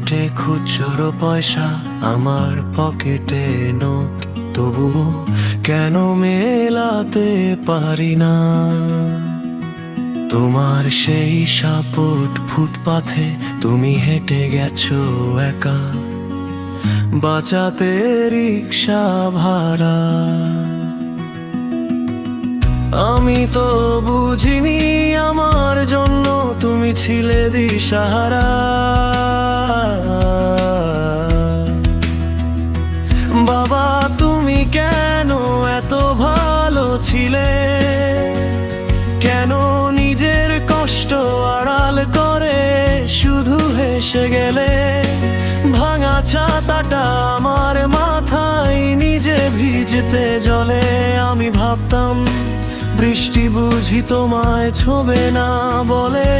পকেটে খুচরো পয়সা, আমার পকেটে নোট, তবুও কেন মেলাতে পারি না তোমার সেই সাপোর্ট ফুটপাথে। তুমি হেঁটে গেছো একা, বাঁচাতে রিক্সা ভাড়া। আমি তো বুঝিনি আমার জন্য তুমি ছিলে দিশাহারা। বাবা তুমি কেন এত ভালো ছিলে, কেন নিজের কষ্ট আড়াল করে শুধু হেসে গেলে। ভাঙা ছাতাটা আমার মাথায় নিজে ভিজতে জলে। আমি ভাবতাম বৃষ্টি বুঝি তোমায় ছোবে না বলে।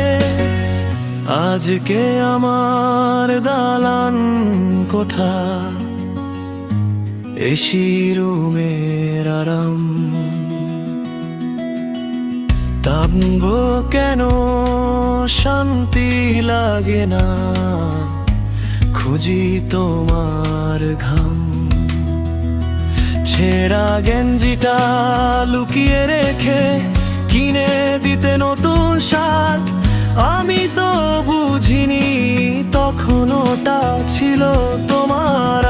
আজকে আমার দালান কোঠা, এসি রুমের আরাম। ভাববো কেন শান্তি লাগে না, খুঁজি তোমার ঘাম। ছেঁড়া গেঞ্জিটা লুকিয়ে রেখে কিনে দিতে নতুন শার্ট। আমি তো বুঝিনি তখন ওটা ছিল তোমার।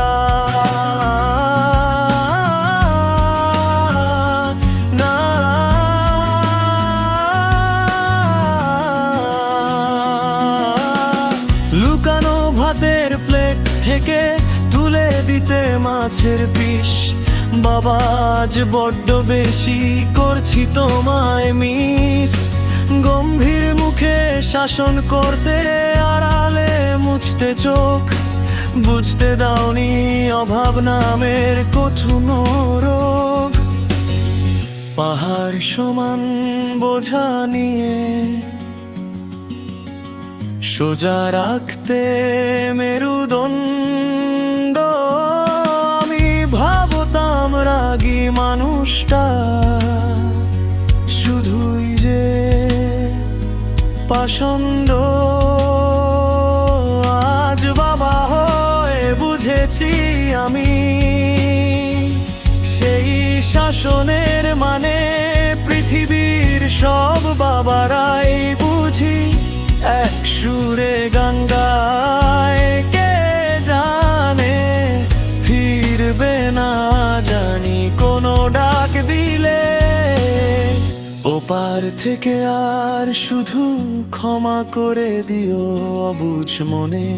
লুকানো ভাতের প্লেট থেকে তুলে দিতে মাছের পিস। বাবা আজ বড্ড বেশি করছি তোমায় মিস। গম্ভীর মুখে শাসন করতে, আড়ালে মুছতে চোখ। বুঝতে দাওনি অভাব নামের কঠিন রোগ। পাহাড় সমান বোঝা নিয়ে সোজা রাখতে মেরুদণ্ড। আমি ভাবতাম রাগী মানুষটা শুধুই যে পাষণ্ড। আজ বাবা হয়ে বুঝেছি আমি সেই শাসনের মানে। পৃথিবীর সব বাবারাই বুঝি এক সুরে গান গায়। কে জানে ফিরবে না জানি কোনো ডাক দিলে। ওপার থেকে আর শুধু ক্ষমা করে দিও অবুঝ মনে,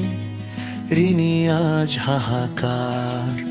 ঋণী আজ হাহাকার।